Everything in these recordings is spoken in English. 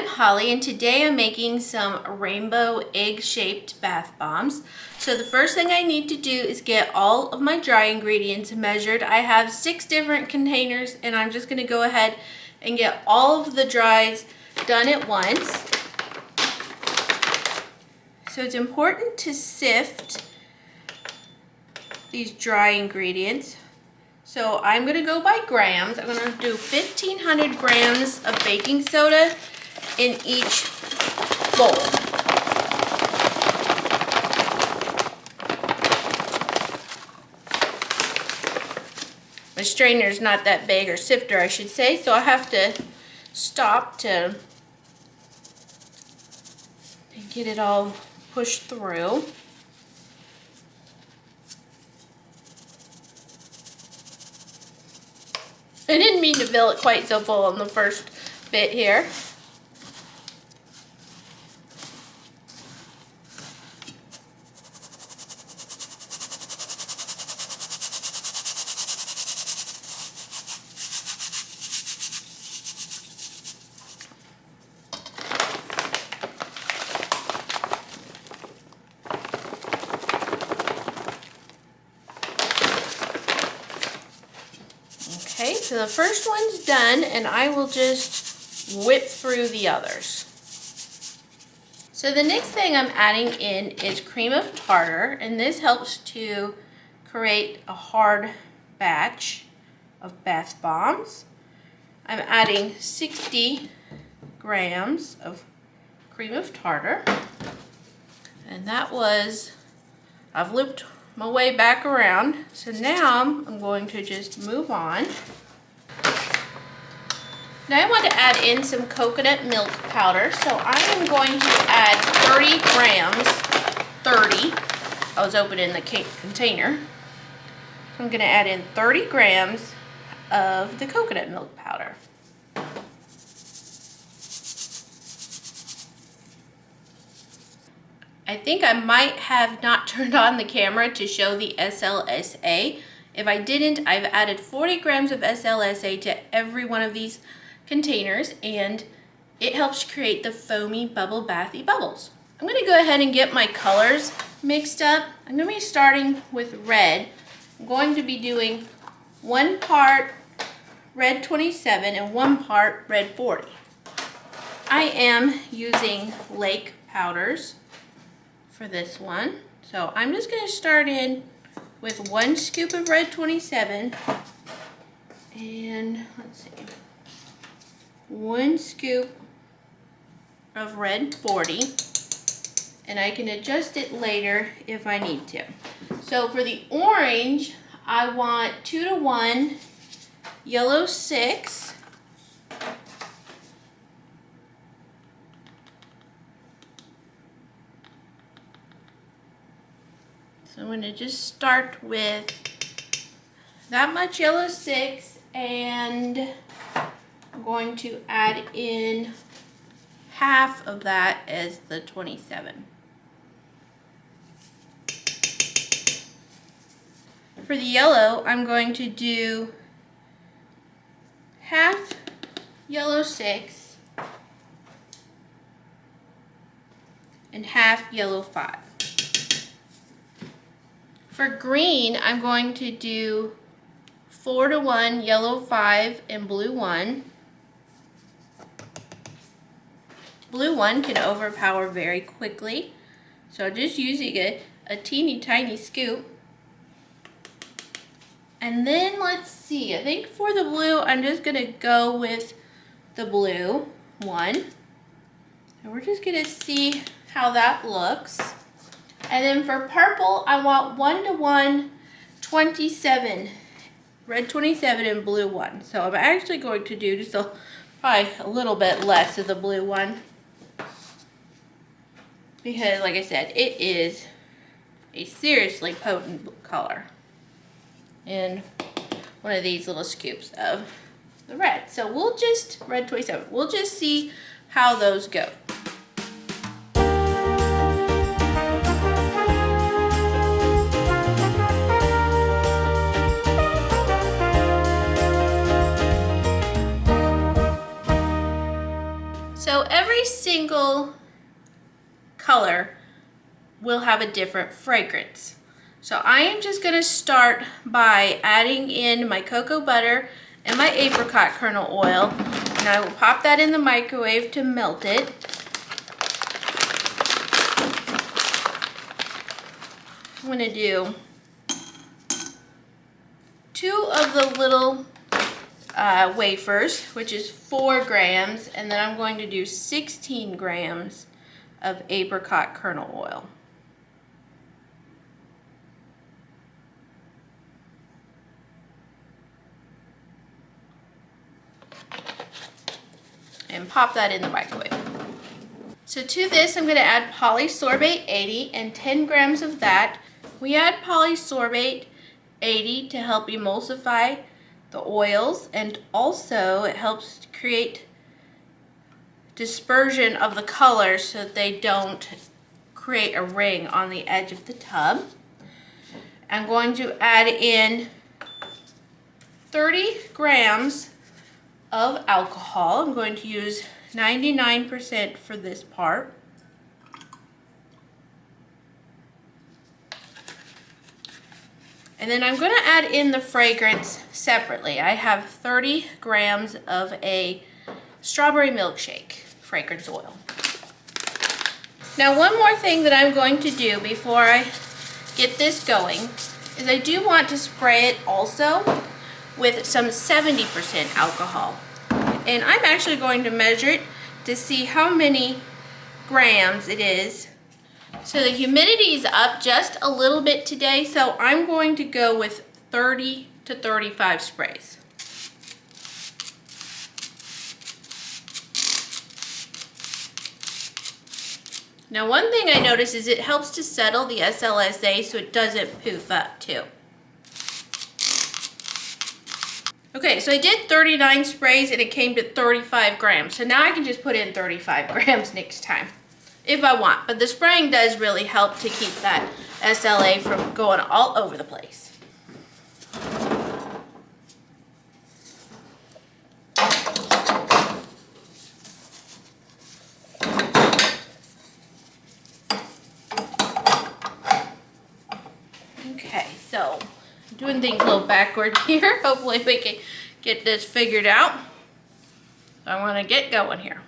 I'm Holly, and today I'm making some rainbow egg-shaped bath bombs. So the first thing I need to do is get all of my dry ingredients measured. I have 6 different containers, and I'm just going to go ahead and get all of the dries done at once. So it's important to sift these dry ingredients. So I'm going to go by grams. I'm going to do 1,500 grams of baking soda in each bowl. My strainer is not that big, or sifter I should say, so I have to stop to get it all pushed through. I didn't mean to fill it quite so full on the first bit here. Okay, so the first one's done, and I will just whip through the others. So the next thing I'm adding in is Cream of Tartar, and this helps to create a hard batch of bath bombs. I'm adding 60 grams of Cream of Tartar, and that was, I've looped my way back around. So now I'm going to just move on. Now I want to add in some coconut milk powder. So I am going to add 30 grams, 30. I was opening the container. I'm going to add in 30 grams of the coconut milk powder. I think I might have not turned on the camera to show the SLSA. If I didn't, I've added 40 grams of SLSA to every one of these containers, and it helps create the foamy bubble bathy bubbles. I'm going to go ahead and get my colors mixed up. I'm going to be starting with red. I'm going to be doing 1 part red 27 and 1 part red 40. I am using lake powders for this one. So I'm just going to start in with 1 scoop of red 27 and let's see, 1 scoop of red 40, and I can adjust it later if I need to. So for the orange, I want 2 to 1 yellow 6, so I'm going to just start with that much yellow 6, and I'm going to add in half of that as the 27. For the yellow, I'm going to do half yellow 6 and half yellow 5. For green, I'm going to do 4 to 1 yellow 5 and blue 1. Blue 1 can overpower very quickly, so just using a teeny tiny scoop. And then let's see, I think for the blue, I'm just going to go with the blue 1. And we're just going to see how that looks. And then for purple, I want 1 to 1 27, red 27 and blue 1. So I'm actually going to do just probably a little bit less of the blue 1. Because like I said, it is a seriously potent color in one of these little scoops of the red. So we'll just, red 27, we'll just see how those go. So every color will have a different fragrance. So I am just going to start by adding in my cocoa butter and my apricot kernel oil, and I will pop that in the microwave to melt it. I'm going to do 2 of the little wafers, which is 4 grams, and then I'm going to do 16 grams of apricot kernel oil. And pop that in the microwave. So to this, I'm going to add Polysorbate 80 and 10 grams of that. We add Polysorbate 80 to help emulsify the oils, and also it helps create dispersion of the colors so that they don't create a ring on the edge of the tub. I'm going to add in 30 grams of alcohol. I'm going to use 99% for this part. And then I'm going to add in the fragrance separately. I have 30 grams of a strawberry milkshake fragrance oil. Now, one more thing that I'm going to do before I get this going is I do want to spray it also with some 70% alcohol. And I'm actually going to measure it to see how many grams it is. So the humidity is up just a little bit today, so I'm going to go with 30 to 35 sprays. Now, one thing I notice is it helps to settle the SLSA so it doesn't poof up too. Okay, so I did 39 sprays and it came to 35 grams. So now I can just put in 35 grams next time if I want. But the spraying does really help to keep that SLA from going all over the place. Okay, so I'm doing things a little backwards here. Hopefully we can get this figured out. So I want to get going here.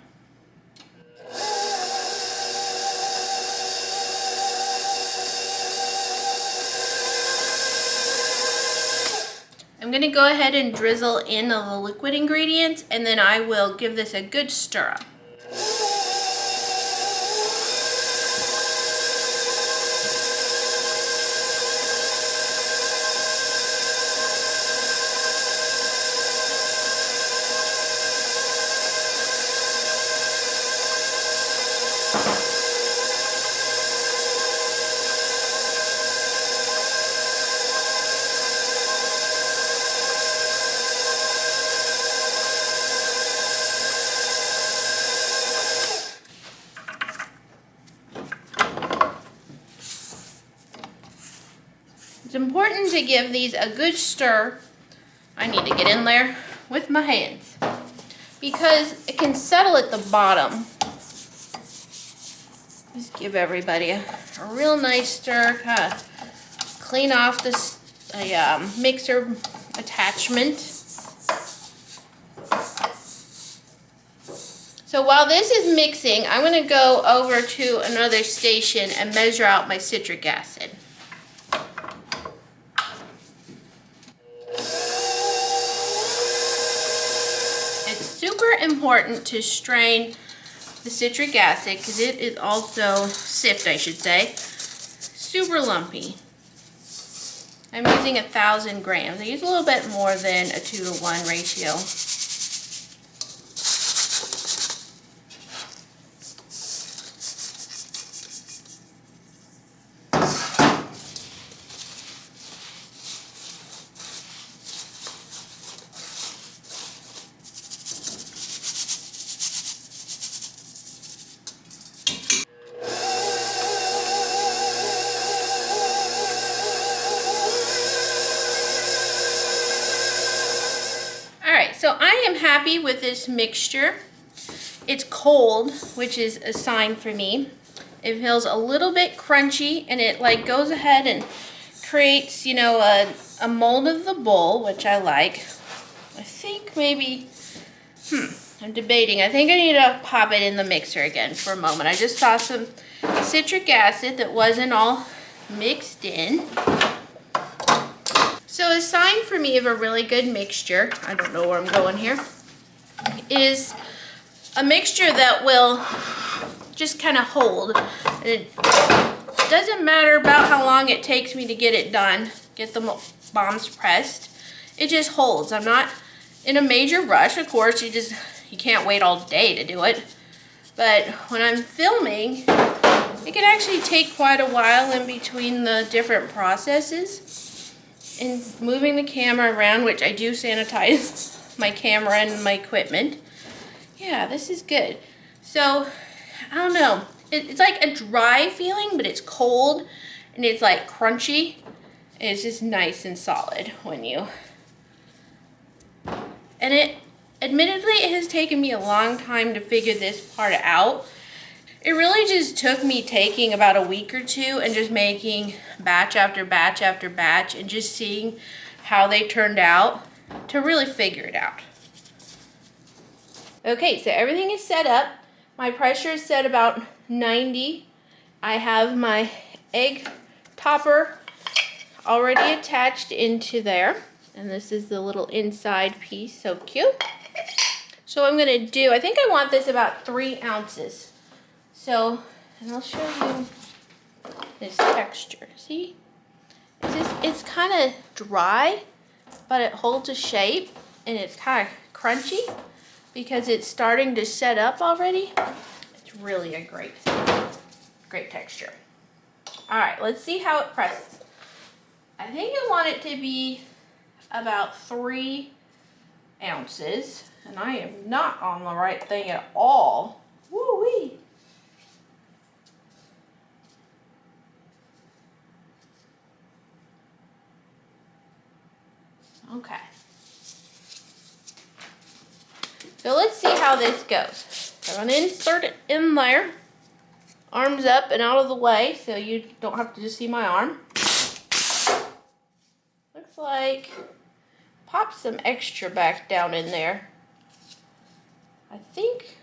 I'm going to go ahead and drizzle in the liquid ingredients, and then I will give this a good stir up. It's important to give these a good stir. I need to get in there with my hands because it can settle at the bottom. Just give everybody a real nice stir, kind of clean off this mixer attachment. So while this is mixing, I'm going to go over to another station and measure out my citric acid. Important to strain the citric acid because it is also sift, I should say, super lumpy. I'm using 1,000 grams. I use a little bit more than a 2-to-1 ratio. So I am happy with this mixture. It's cold, which is a sign for me. It feels a little bit crunchy, and it like goes ahead and creates, you know, a mold of the bowl, which I like. I think maybe, I'm debating. I think I need to pop it in the mixer again for a moment. I just saw some citric acid that wasn't all mixed in. So a sign for me of a really good mixture, I don't know where I'm going here, is a mixture that will just kind of hold. And it doesn't matter about how long it takes me to get it done, get the bombs pressed. It just holds. I'm not in a major rush. Of course, you can't wait all day to do it. But when I'm filming, it can actually take quite a while in between the different processes. And moving the camera around, which I do sanitize my camera and my equipment. Yeah, this is good. So, I don't know. It's like a dry feeling, but it's cold and it's like crunchy. And it's just nice and solid when you... And it, admittedly, it has taken me a long time to figure this part out. It really just took me taking about a week or two and just making batch after batch after batch and just seeing how they turned out to really figure it out. Okay, so everything is set up. My pressure is set about 90. I have my egg topper already attached into there. And this is the little inside piece, so cute. So I'm gonna do, I think I want this about 3 ounces. So, and I'll show you this texture. See? It's kind of dry, but it holds a shape, and it's kind of crunchy because it's starting to set up already. It's really a great texture. All right, let's see how it presses. I think I want it to be about 3 ounces, and I am not on the right thing at all. Woo-wee. Okay. So let's see how this goes. I'm going to insert it in there. Arms up and out of the way so you don't have to just see my arm. Looks like pop some extra back down in there. I think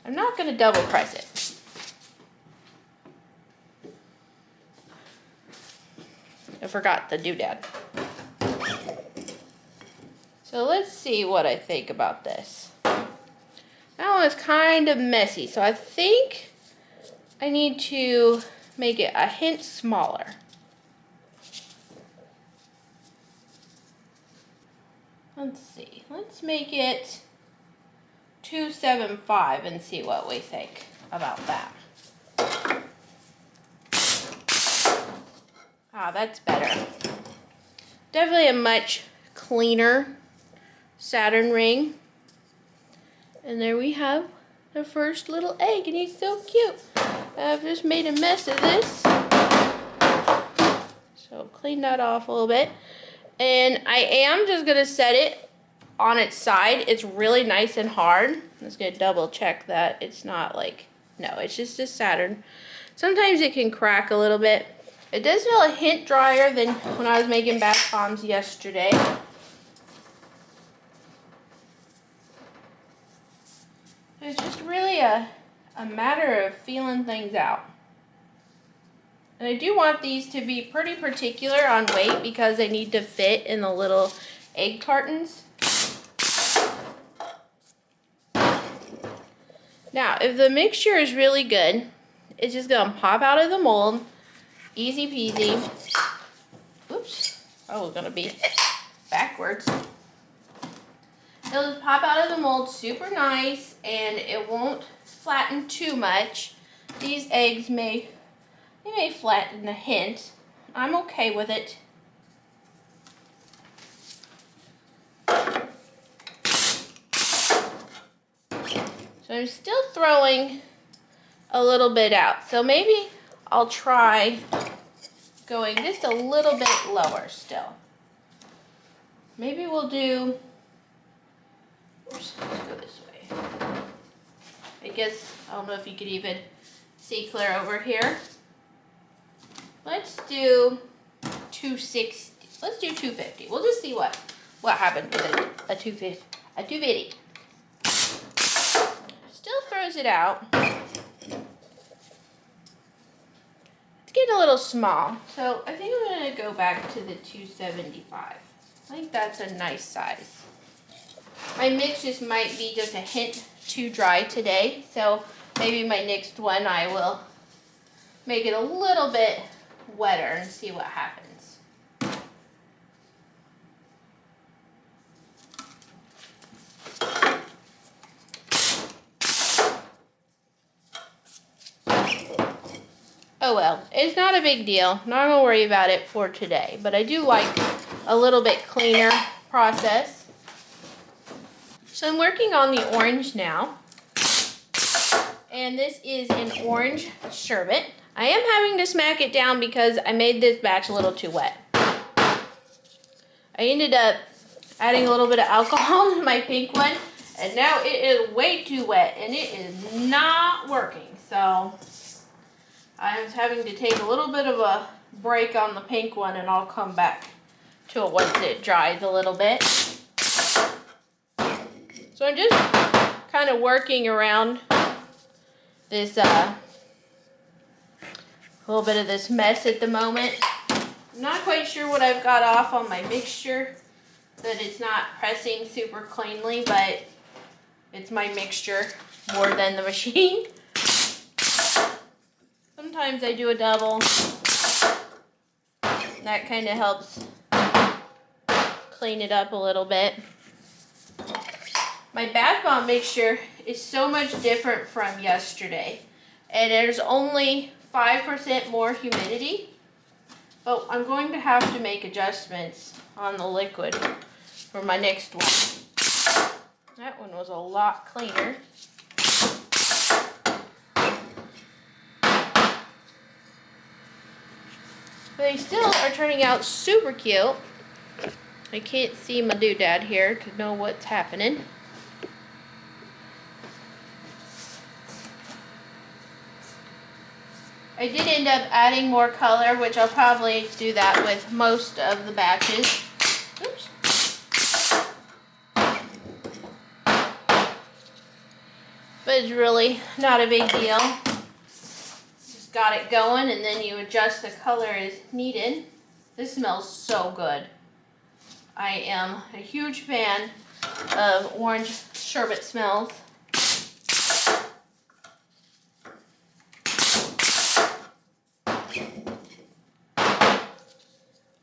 I'm not going to double press it. I forgot the doodad. So let's see what I think about this. That one is kind of messy, so I think I need to make it a hint smaller. Let's see, let's make it 275 and see what we think about that. Ah, that's better. Definitely a much cleaner Saturn ring. And there we have the first little egg, and he's so cute. I've just made a mess of this. So clean that off a little bit. And I am just gonna set it on its side. It's really nice and hard. I'm just gonna double check that it's not like, no, it's just a Saturn. Sometimes it can crack a little bit. It does feel a hint drier than when I was making bath bombs yesterday. It's just really a matter of feeling things out. And I do want these to be pretty particular on weight because they need to fit in the little egg cartons. Now, if the mixture is really good, it's just gonna pop out of the mold. Easy peasy. Oops. Oh, it's gonna be backwards. It'll just pop out of the mold super nice, and it won't flatten too much. These eggs may flatten a hint. I'm okay with it. So I'm still throwing a little bit out. So maybe I'll try going just a little bit lower still. Maybe we'll do, oops, let's go this way. I guess, I don't know if you could even see clear over here. Let's do 260. Let's do 250. We'll just see what happens with a 250. A 250. Still throws it out. It's getting a little small. So I think I'm going to go back to the 275. I think that's a nice size. My mix just might be just a hint too dry today. So maybe my next one I will make it a little bit wetter and see what happens. Oh well, it's not a big deal. Not gonna worry about it for today, but I do like a little bit cleaner process. So I'm working on the orange now. And this is an orange sherbet. I am having to smack it down because I made this batch a little too wet. I ended up adding a little bit of alcohol in my pink one, and now it is way too wet and it is not working. So I'm having to take a little bit of a break on the pink one, and I'll come back to it once it dries a little bit. So I'm just kind of working around this little bit of this mess at the moment. I'm not quite sure what I've got off on my mixture, that it's not pressing super cleanly, but it's my mixture more than the machine. Sometimes I do a double. That kind of helps clean it up a little bit. My bath bomb mixture is so much different from yesterday. And there's only 5% more humidity. But I'm going to have to make adjustments on the liquid for my next one. That one was a lot cleaner. They still are turning out super cute. I can't see my doodad here to know what's happening. I did end up adding more color, which I'll probably do that with most of the batches. Oops. But it's really not a big deal. Got it going, and then you adjust the color as needed. This smells so good. I am a huge fan of orange sherbet smells.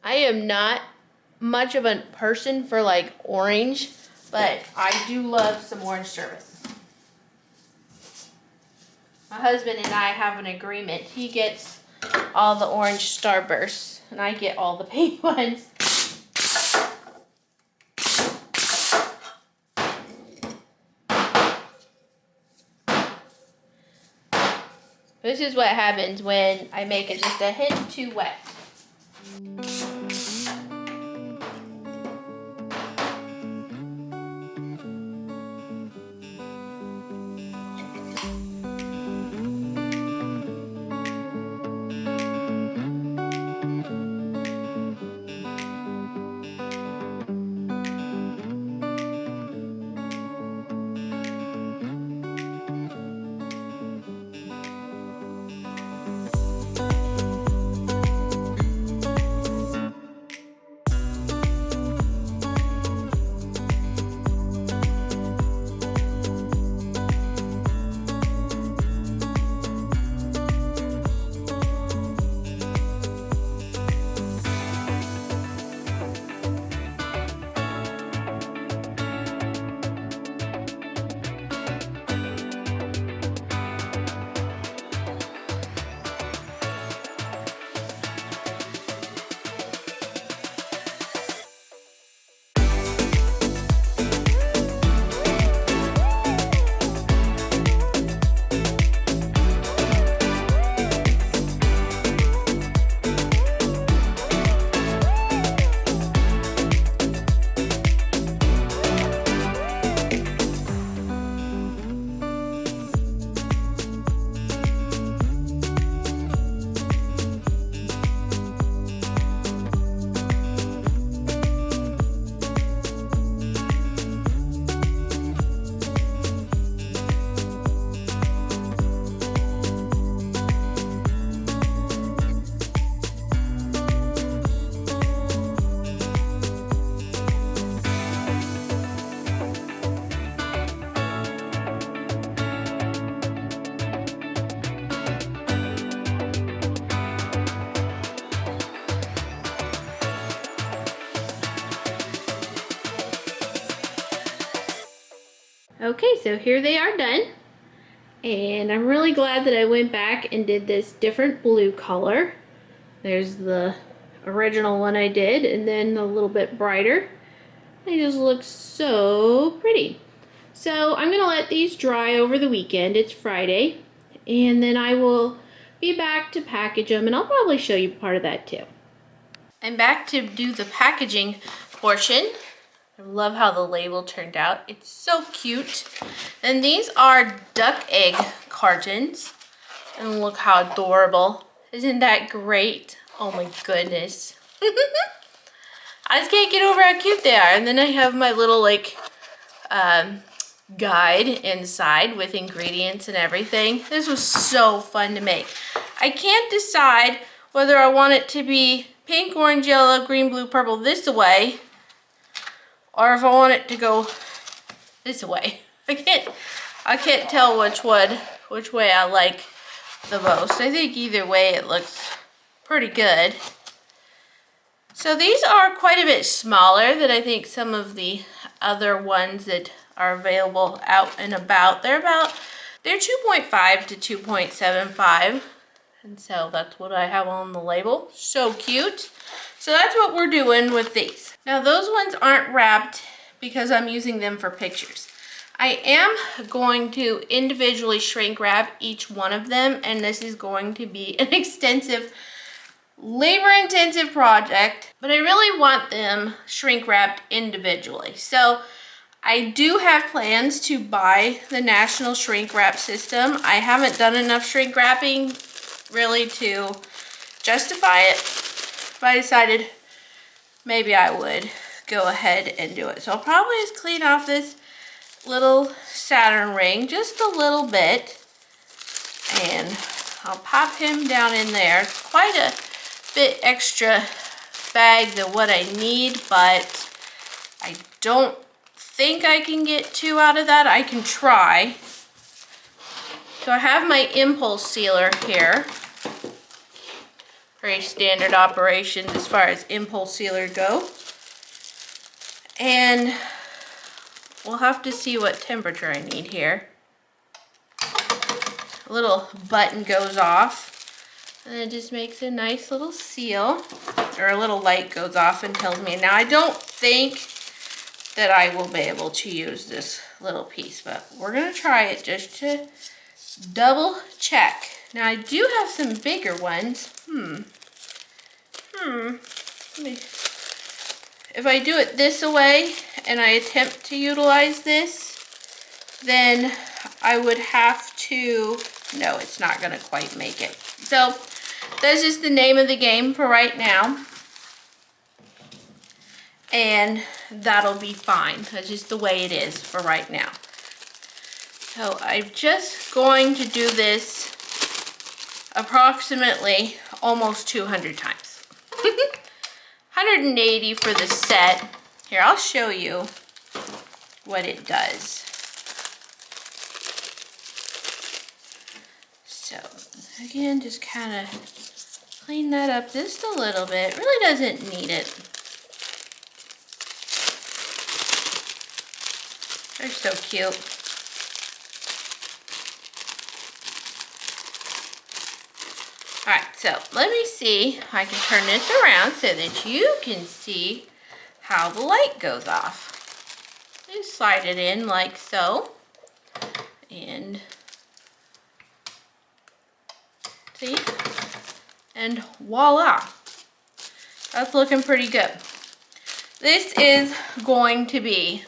I am not much of a person for like orange, but I do love some orange sherbet. My husband and I have an agreement. He gets all the orange starbursts, and I get all the pink ones. This is what happens when I make it just a hint too wet. Okay, so here they are done. And I'm really glad that I went back and did this different blue color. There's the original one I did, and then a little bit brighter. They just look so pretty. So I'm gonna let these dry over the weekend. It's Friday. And then I will be back to package them, and I'll probably show you part of that too. I'm back to do the packaging portion. I love how the label turned out. It's so cute. And these are duck egg cartons. And look how adorable. Isn't that great? Oh my goodness. I just can't get over how cute they are. And then I have my little like guide inside with ingredients and everything. This was so fun to make. I can't decide whether I want it to be pink, orange, yellow, green, blue, purple this way, or if I want it to go this way. I can't tell which way I like the most. I think either way it looks pretty good. So these are quite a bit smaller than I think some of the other ones that are available out and about. They're 2.5 to 2.75. And so that's what I have on the label. So cute. So that's what we're doing with these. Now those ones aren't wrapped because I'm using them for pictures. I am going to individually shrink wrap each one of them, and this is going to be an extensive, labor-intensive project, but I really want them shrink wrapped individually. So I do have plans to buy the national shrink wrap system. I haven't done enough shrink wrapping really to justify it, but I decided maybe I would go ahead and do it. So I'll probably just clean off this little Saturn ring just a little bit, and I'll pop him down in there. It's quite a bit extra bag than what I need, but I don't think I can get 2 out of that. I can try. So I have my impulse sealer here. Very standard operations as far as impulse sealer go. And we'll have to see what temperature I need here. A little button goes off, and it just makes a nice little seal, or a little light goes off and tells me. Now I don't think that I will be able to use this little piece, but we're gonna try it just to double check. Now I do have some bigger ones. If I do it this way and I attempt to utilize this, then I would have to, no, it's not gonna quite make it. So that's just the name of the game for right now. And that'll be fine. That's just the way it is for right now. So I'm just going to do this approximately almost 200 times. 180 for the set. Here, I'll show you what it does. So again, just kind of clean that up just a little bit. Really doesn't need it. They're so cute. Alright, so let me see if I can turn this around so that you can see how the light goes off. Just slide it in like so. And see? And voila! That's looking pretty good. This is going to be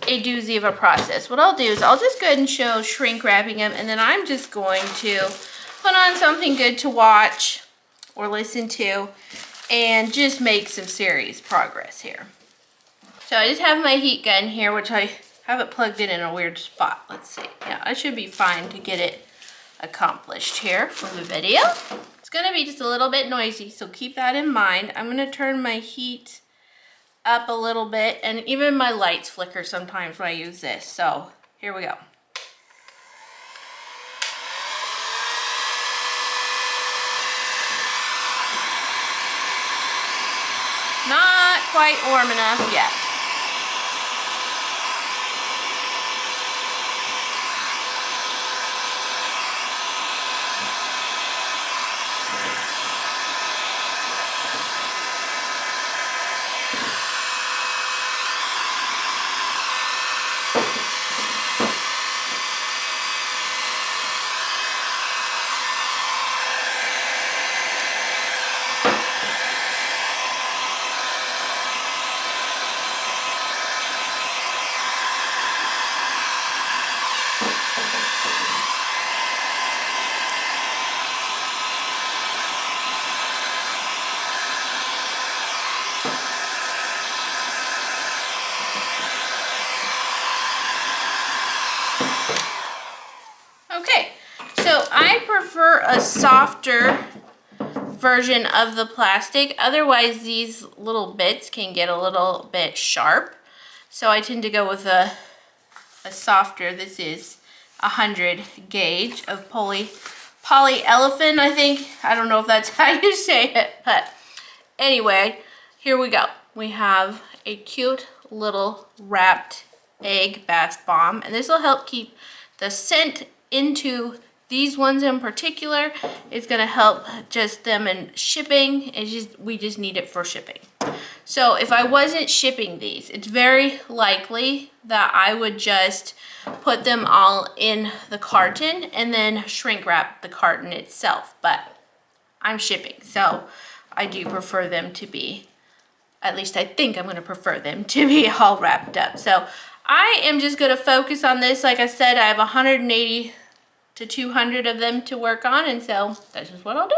a doozy of a process. What I'll do is I'll just go ahead and show shrink wrapping them, and then I'm just going to put on something good to watch or listen to and just make some serious progress here. So I just have my heat gun here, which I have it plugged in a weird spot. Let's see. Yeah, I should be fine to get it accomplished here for the video. It's gonna be just a little bit noisy, so keep that in mind. I'm gonna turn my heat up a little bit, and even my lights flicker sometimes when I use this. So here we go. Not quite warm enough yet. softer version of the plastic. Otherwise, these little bits can get a little bit sharp. So I tend to go with a softer. This is 100 gauge of polyolefin, I think. I don't know if that's how you say it, but anyway, here we go. We have a cute little wrapped egg bath bomb, and this will help keep the scent into these ones in particular. It's gonna help just them in shipping. We just need it for shipping. So if I wasn't shipping these, it's very likely that I would just put them all in the carton and then shrink wrap the carton itself. But I'm shipping, so I do prefer them to be, at least I think I'm gonna prefer them to be all wrapped up. So I am just gonna focus on this. Like I said, I have 180 to 200 of them to work on, and so that's just what I'll do.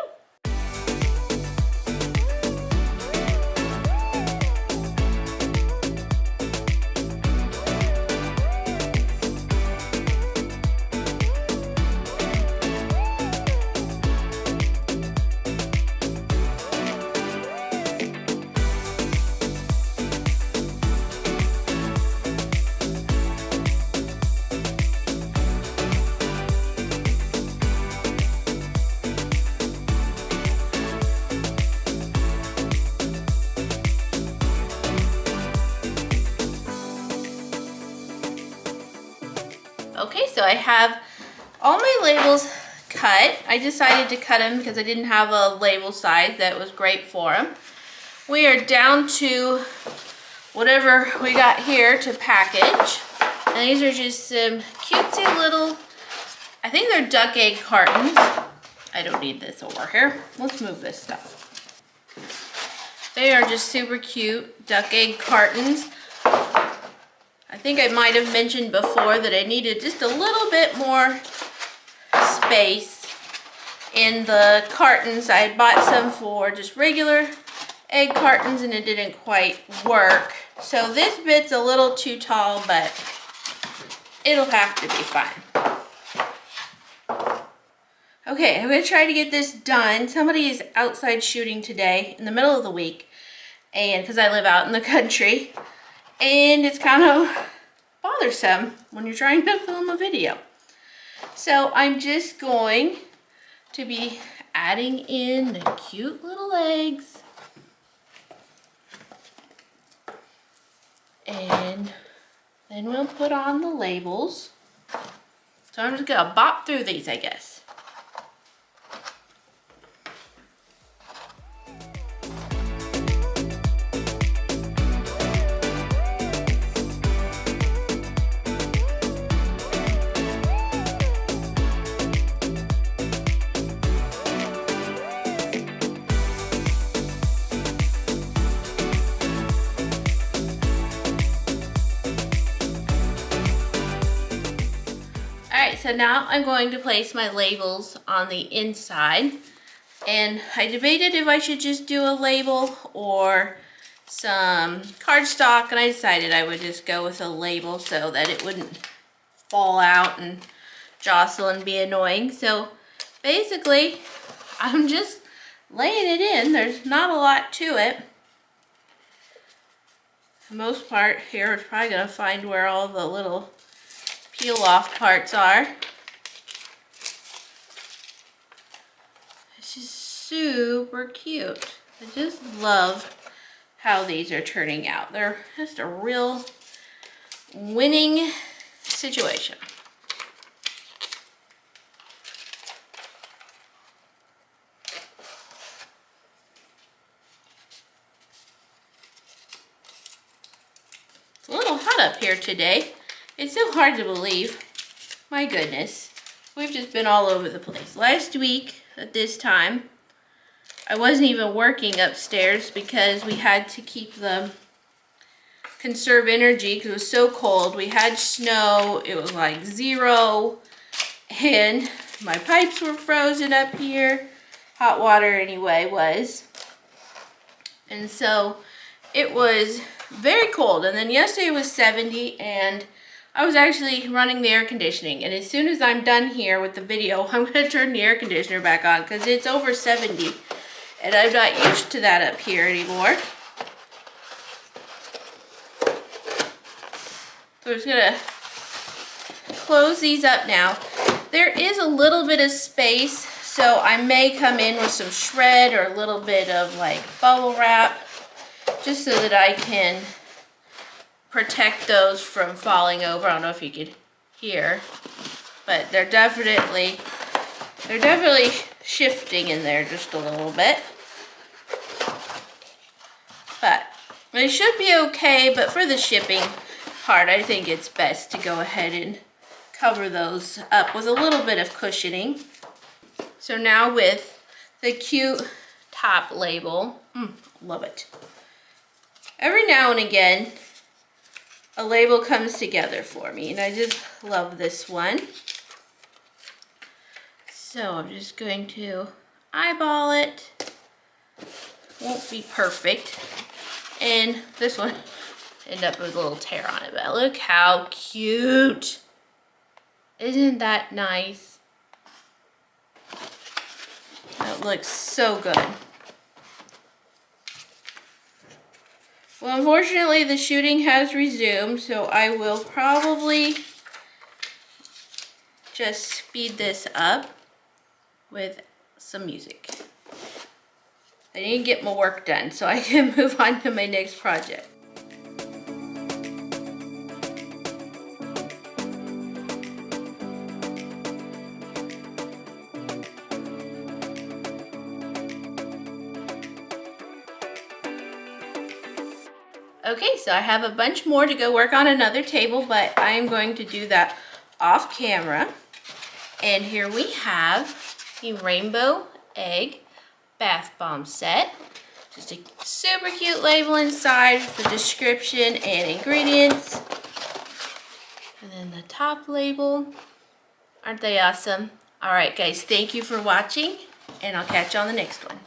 Okay, so I have all my labels cut. I decided to cut them because I didn't have a label size that was great for them. We are down to whatever we got here to package. And these are just some cutesy little, I think they're duck egg cartons. I don't need this over here. Let's move this stuff. They are just super cute duck egg cartons. I think I might have mentioned before that I needed just a little bit more space in the cartons. I had bought some for just regular egg cartons and it didn't quite work. So this bit's a little too tall, but it'll have to be fine. Okay, I'm gonna try to get this done. Somebody is outside shooting today in the middle of the week, and because I live out in the country. And it's kind of bothersome when you're trying to film a video. So I'm just going to be adding in the cute little eggs. And then we'll put on the labels. So I'm just gonna bop through these, I guess. So now I'm going to place my labels on the inside, and I debated if I should just do a label or some cardstock, and I decided I would just go with a label so that it wouldn't fall out and jostle and be annoying. So basically I'm just laying it in. There's not a lot to it. For the most part here is probably going to find where all the little peel off parts are. It's just super cute. I just love how these are turning out. They're just a real winning situation. It's a little hot up here today. It's so hard to believe. My goodness. We've just been all over the place. Last week at this time, I wasn't even working upstairs because we had to keep the conserve energy because it was so cold. We had snow. It was like 0 and my pipes were frozen up here. Hot water anyway was. And so it was very cold. And then yesterday was 70 and I was actually running the air conditioning, and as soon as I'm done here with the video, I'm going to turn the air conditioner back on because it's over 70, and I'm not used to that up here anymore. So I'm just going to close these up now. There is a little bit of space, so I may come in with some shred or a little bit of like bubble wrap, just so that I can protect those from falling over. I don't know if you could hear, but they're definitely shifting in there just a little bit. But it should be okay, but for the shipping part, I think it's best to go ahead and cover those up with a little bit of cushioning. So now with the cute top label, love it. Every now and again, a label comes together for me, and I just love this one. So I'm just going to eyeball it. Won't be perfect. And this one ended up with a little tear on it, but look how cute. Isn't that nice? That looks so good. Well, unfortunately, the shooting has resumed, so I will probably just speed this up with some music. I need to get my work done so I can move on to my next project. Okay, so I have a bunch more to go work on another table, but I am going to do that off camera. And here we have the Rainbow Egg Bath Bomb Set. Just a super cute label inside with the description and ingredients. And then the top label. Aren't they awesome? All right, guys, thank you for watching, and I'll catch you on the next one.